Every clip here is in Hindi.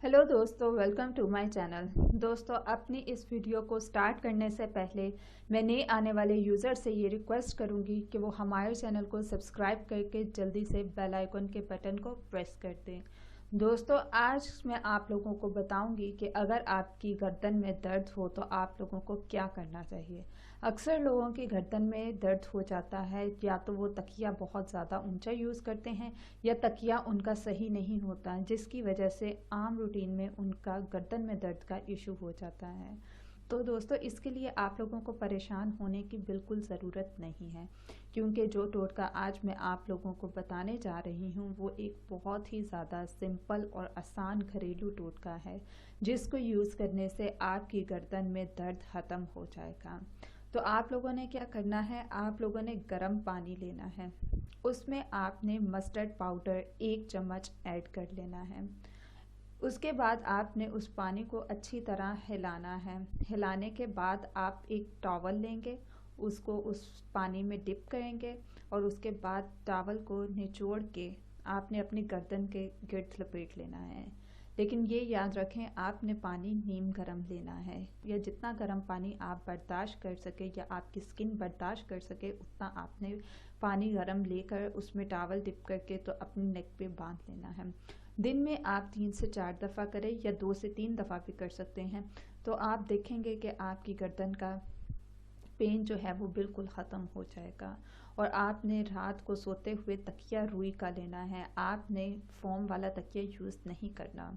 हेलो दोस्तों, वेलकम टू माय चैनल। दोस्तों, अपनी इस वीडियो को स्टार्ट करने से पहले मैं नए आने वाले यूज़र से ये रिक्वेस्ट करूंगी कि वो हमारे चैनल को सब्सक्राइब करके जल्दी से बेल आइकन के बटन को प्रेस कर दें। दोस्तों, आज मैं आप लोगों को बताऊंगी कि अगर आपकी गर्दन में दर्द हो तो आप लोगों को क्या करना चाहिए। अक्सर लोगों की गर्दन में दर्द हो जाता है, या तो वो तकिया बहुत ज़्यादा ऊंचा यूज़ करते हैं या तकिया उनका सही नहीं होता, जिसकी वजह से आम रूटीन में उनका गर्दन में दर्द का इशू हो जाता है। तो दोस्तों, इसके लिए आप लोगों को परेशान होने की बिल्कुल ज़रूरत नहीं है, क्योंकि जो टोटका आज मैं आप लोगों को बताने जा रही हूँ वो एक बहुत ही ज़्यादा सिंपल और आसान घरेलू टोटका है, जिसको यूज़ करने से आपकी गर्दन में दर्द ख़त्म हो जाएगा। तो आप लोगों ने क्या करना है, आप लोगों ने गर्म पानी लेना है, उसमें आपने मस्टर्ड पाउडर 1 चम्मच ऐड कर लेना है। उसके बाद आपने उस पानी को अच्छी तरह हिलाना है। हिलाने के बाद आप एक टॉवल लेंगे, उसको उस पानी में डिप करेंगे और उसके बाद टॉवल को निचोड़ के आपने अपनी गर्दन के गिर्द लपेट लेना है। लेकिन ये याद रखें, आपने पानी नीम गर्म लेना है, या जितना गर्म पानी आप बर्दाश्त कर सके या आपकी स्किन बर्दाश्त कर सके उतना आपने पानी गर्म लेकर उसमें टॉवल डिप करके तो अपनी नेक पे बांध लेना है। दिन में आप 3 से 4 दफ़ा करें या 2 से 3 दफ़ा भी कर सकते हैं, तो आप देखेंगे कि आपकी गर्दन का पेन जो है वो बिल्कुल ख़त्म हो जाएगा। और आपने रात को सोते हुए तकिया रुई का लेना है, आपने फोम वाला तकिया यूज़ नहीं करना।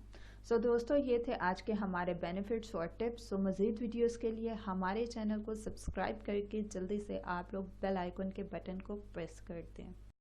सो दोस्तों, ये थे आज के हमारे बेनिफिट्स और टिप्स। सो मज़ीद वीडियोस के लिए हमारे चैनल को सब्सक्राइब करके जल्दी से आप लोग बेल आइकन के बटन को प्रेस कर दें।